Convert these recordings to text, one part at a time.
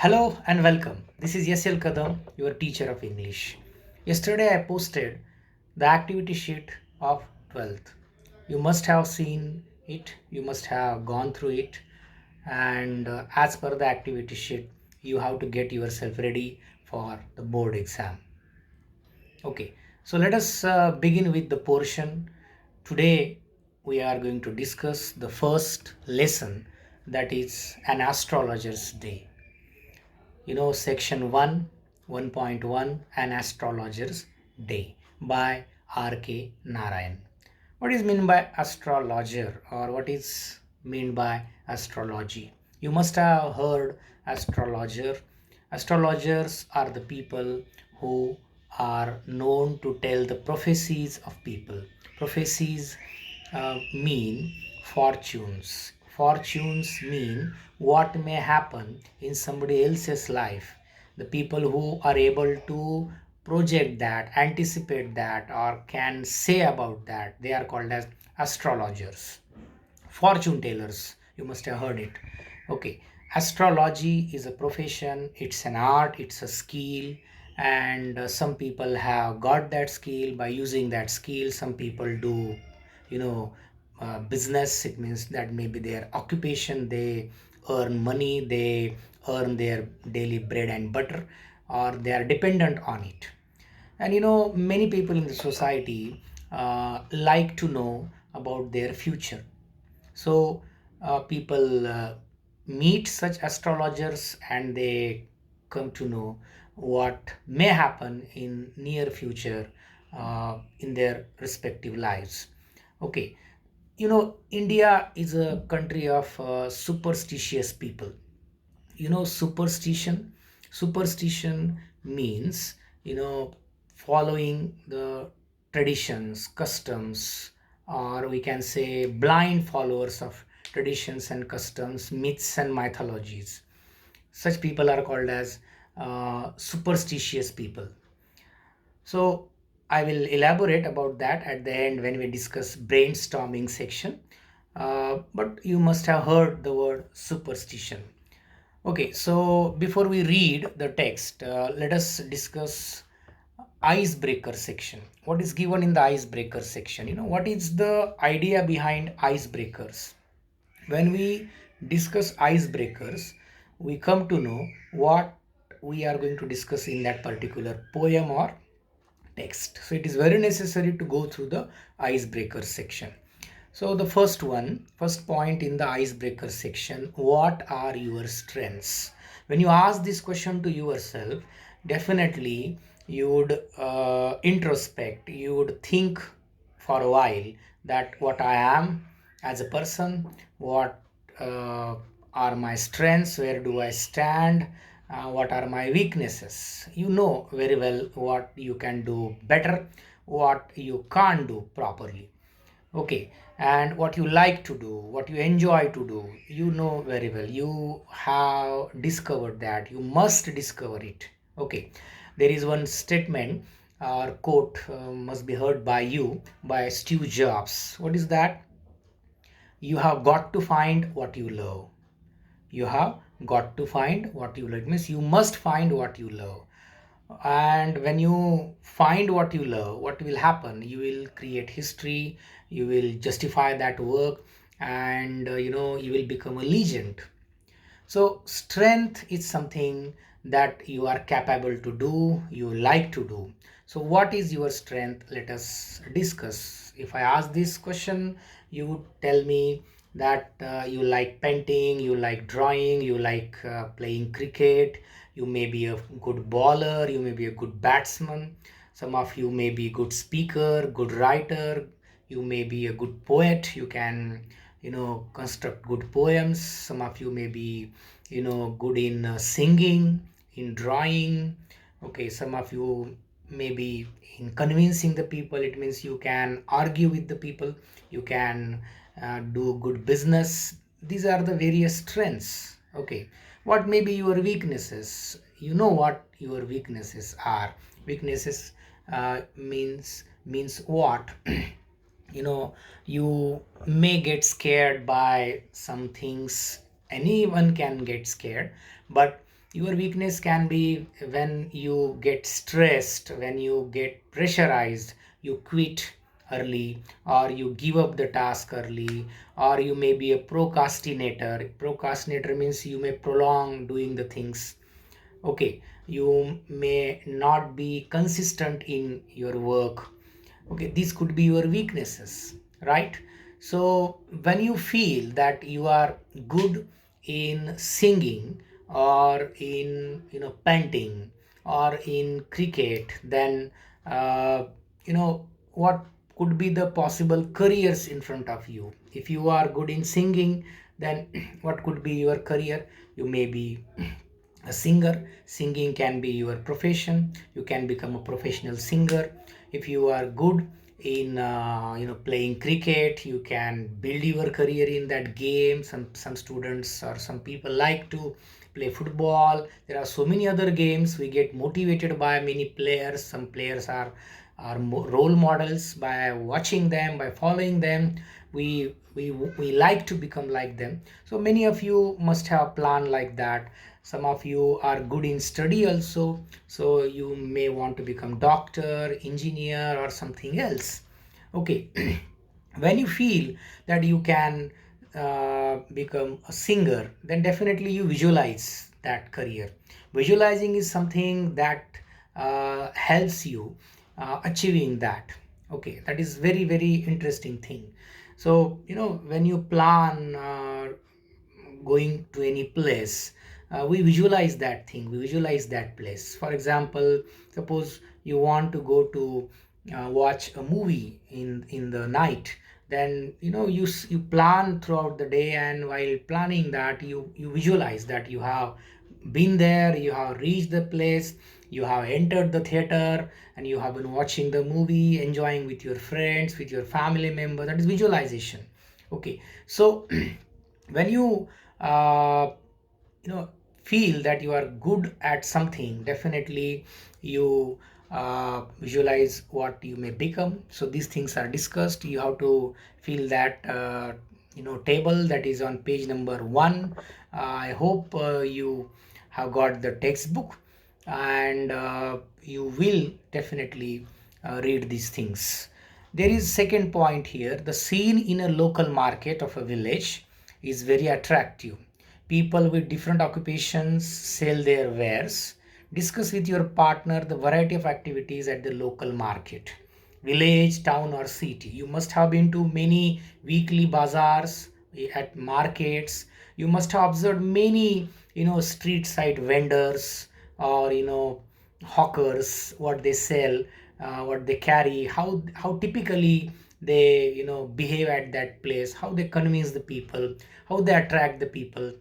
Hello and welcome. This is Yesel Kadam, your teacher of English. Yesterday I posted the activity sheet of 12th. You must have seen it, you must have gone through it, and as per the activity sheet, you have to get yourself ready for the board exam. Okay, so let us begin with the portion. Today we are going to discuss the first lesson, that is an astrologer's day. Section 1, 1.1, An Astrologer's Day by R.K. Narayan. What is meant by astrologer, or what is meant by astrology? You must have heard astrologer. Astrologers are the people who are known to tell the prophecies of people. Prophecies mean fortunes. Fortunes mean what may happen in somebody else's life. The people who are able to project that, anticipate that, or can say about that, they are called as astrologers. Fortune tellers, you must have heard it. Okay, astrology is a profession, it's an art, it's a skill, and some people have got that skill. By using that skill, some people do you know business. It means that maybe their occupation, they earn money, they earn their daily bread and butter, or they are dependent on it. And many people in the society like to know about their future. So people meet such astrologers and they come to know what may happen in near future in their respective lives. Okay, India is a country of superstitious people. Superstition means following the traditions, customs, or we can say blind followers of traditions and customs, myths and mythologies. Such people are called as superstitious people. So I will elaborate about that at the end when we discuss brainstorming section. But you must have heard the word superstition. Okay, so before we read the text, let us discuss icebreaker section. What is given in the icebreaker section? What is the idea behind icebreakers? When we discuss icebreakers, we come to know what we are going to discuss in that particular poem or text. So it is very necessary to go through the icebreaker section. So the first point in the icebreaker section, what are your strengths? When you ask this question to yourself, definitely you would introspect, you would think for a while that what I am as a person, what uh, are my strengths, where do I stand, what are my weaknesses. You know very well what you can do better, what you can't do properly. Okay, and what you like to do, what you enjoy to do, you know very well. You have discovered that. You must discover it. Okay, there is one statement or quote must be heard by you by Steve Jobs. What is that? You have got to find what you love. You have got to find what you love. It means you must find what you love. And when you find what you love, what will happen? You will create history, you will justify that work, and you will become a legend. So strength is something that you are capable to do, you like to do. So what is your strength? Let us discuss. If I ask this question, you would tell me that you like painting, you like drawing, you like playing cricket, you may be a good bowler, you may be a good batsman, some of you may be good speaker, good writer, you may be a good poet, you can construct good poems. Some of you may be good in singing, in drawing. Okay, some of you may be in convincing the people. It means you can argue with the people, you can do good business. These are the various strengths. Okay, what may be your weaknesses? You know what your weaknesses are. Weaknesses means what? You may get scared by some things. Anyone can get scared, but Your weakness can be when you get stressed, when you get pressurized, you quit early, or you give up the task early, or you may be a procrastinator. Procrastinator means you may prolong doing the things. Okay, you may not be consistent in your work. Okay, these could be your weaknesses, right? So when you feel that you are good in singing, or in painting, or in cricket, then uh, what could be the possible careers in front of you. If you are good in singing, then what could be your career? You may be a singer. Singing can be your profession. You can become a professional singer. If you are good in playing cricket, you can build your career in that game. Some students or some people like to play football. There are so many other games. We get motivated by many players. Some players are role models. By watching them, by following them, we like to become like them. So many of you must have plan like that. Some of you are good in study also, so you may want to become doctor, engineer, or something else. Okay. When you feel that you can become a singer, then definitely you visualize that career. Visualizing is something that helps you achieving that. Okay, that is very very interesting thing. So when you plan going to any place, we visualize that thing, we visualize that place. For example, suppose you want to go to watch a movie in the night, then you plan throughout the day, and while planning that, you visualize that you have been there, you have reached the place, you have entered the theater, and you have been watching the movie, enjoying with your friends, with your family member. That is visualization. Okay, so when you uh, you know feel that you are good at something, definitely you visualize what you may become. So these things are discussed. You have to fill that table that is on page number 1. I hope you have got the textbook, and you will definitely read these things. There is second point here: the scene in a local market of a village is very attractive. People with different occupations sell their wares. Discuss with your partner the variety of activities at the local market, village, town, or city. You must have been to many weekly bazaars, at markets. You must have observed many, street side vendors, or hawkers, what they sell, what they carry, how typically they behave at that place, how they convince the people, how they attract the people.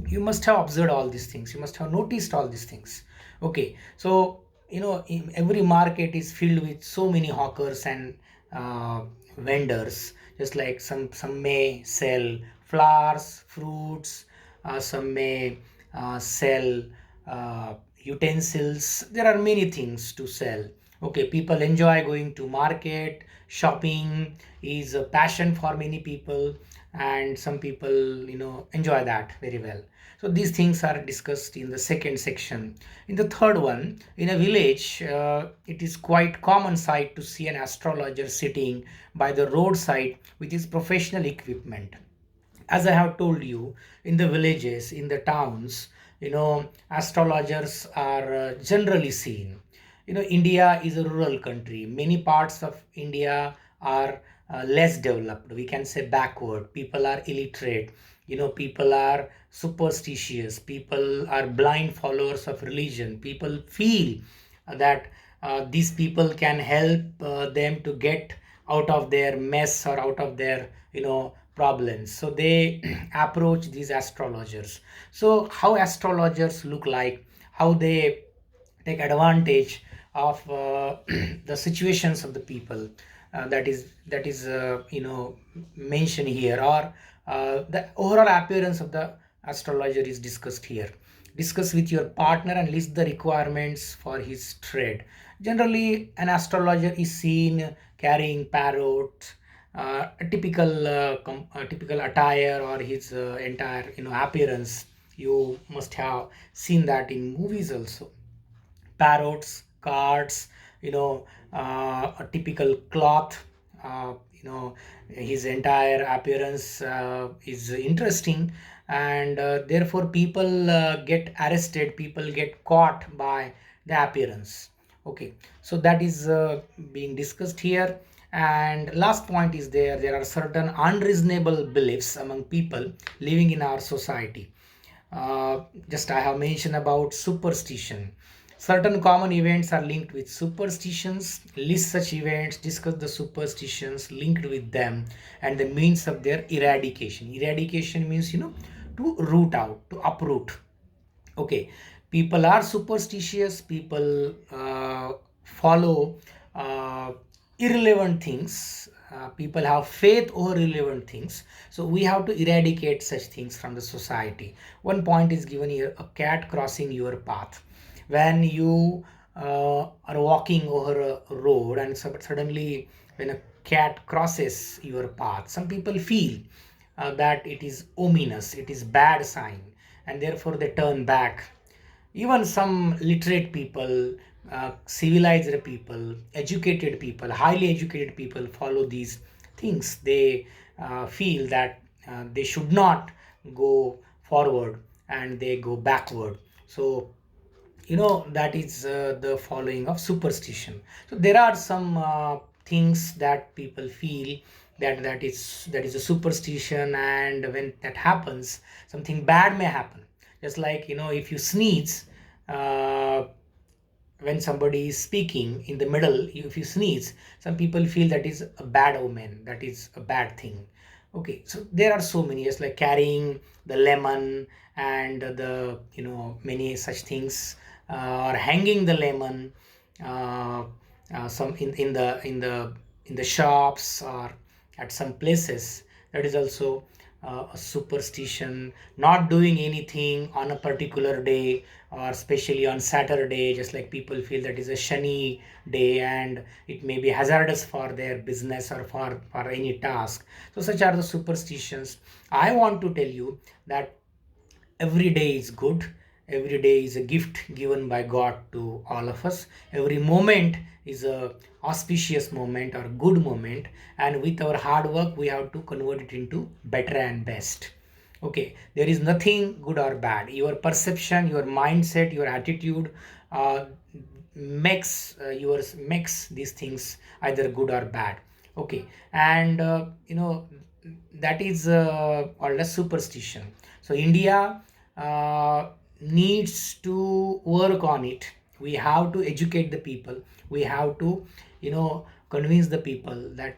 You must have observed all these things, you must have noticed all these things. Okay, so every market is filled with so many hawkers and vendors. Just like some may sell flowers, fruits, some may sell utensils. There are many things to sell. Okay, people enjoy going to market. Shopping is a passion for many people, and some people enjoy that very well. So these things are discussed in the second section. In the third one, in a village, it is quite common sight to see an astrologer sitting by the roadside with his professional equipment. As I have told you, in the villages, in the towns, astrologers are generally seen. India is a rural country. Many parts of India are less developed. We can say backward. People are illiterate. People are superstitious. People are blind followers of religion. People feel that these people can help them to get out of their mess, or out of their problems. So they approach these astrologers. So how astrologers look like, how they take advantage of the situations of the people, that is mentioned here, or the overall appearance of the astrologer is discussed here. Discuss with your partner and list the requirements for his trade. Generally, an astrologer is seen carrying parrot, a typical typical attire, or his entire appearance You must have seen that in movies also. Parrots, cards, a typical cloth. His entire appearance is interesting, and therefore people get arrested, people get caught by the appearance. Okay, so that is being discussed here. And last point is there are certain unreasonable beliefs among people living in our society. Just I have mentioned about superstition. Certain common events are linked with superstitions. List such events, discuss the superstitions linked with them, and the means of their eradication. Eradication means, to root out, to uproot. Okay, people are superstitious, people follow uh, irrelevant things, people have faith over irrelevant things, so we have to eradicate such things from the society. One point is given here: a cat crossing your path. When you are walking over a road and suddenly when a cat crosses your path, some people feel that it is ominous, it is bad sign, and therefore they turn back. Even some literate people, civilized people, educated people, highly educated people follow these things. They feel that they should not go forward and they go backward. So that is the following of superstition. So there are some things that people feel that is a superstition, and when that happens, something bad may happen. Just like, if you sneeze, uh, when somebody is speaking in the middle, if you sneeze, some people feel that is a bad omen, that is a bad thing. Okay, so there are so many, just like carrying the lemon, and the many such things, or hanging the lemon, uh, some in the shops or at some places. That is also a superstition. Not doing anything on a particular day, or especially on Saturday, just like people feel that is a shani day and it may be hazardous for their business or for any task. So such are the superstitions. I want to tell you that every day is good. Every day is a gift given by God to all of us. Every moment is a auspicious moment or good moment, and with our hard work we have to convert it into better and best. Okay, there is nothing good or bad. Your perception, your mindset, your attitude uh, makes these things either good or bad. Okay, and that is called as superstition. So India uh, needs to work on it. We have to educate the people. We have to convince the people that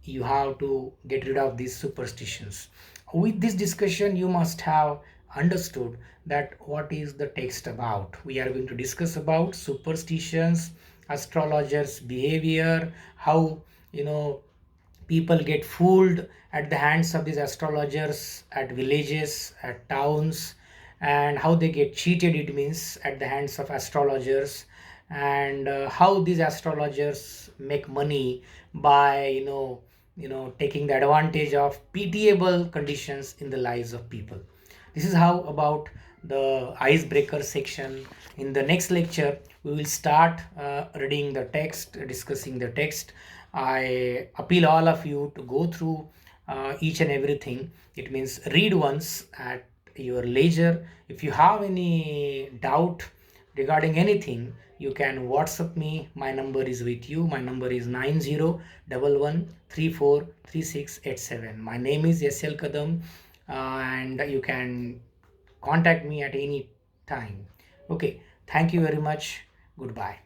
you have to get rid of these superstitions. With this discussion, you must have understood that what is the text about. We are going to discuss about superstitions, astrologers behavior, how people get fooled at the hands of these astrologers at villages, at towns, and how they get cheated, it means, at the hands of astrologers, and how these astrologers make money by taking the advantage of pitiable conditions in the lives of people. This is how about the icebreaker section. In the next lecture, we will start reading the text, discussing the text. I appeal all of you to go through each and everything. It means read once at your leisure. If you have any doubt regarding anything, you can WhatsApp me. My number is with you. My number is 9011343687. My name is SL Kadam, and you can contact me at any time. Okay, thank you very much. Goodbye.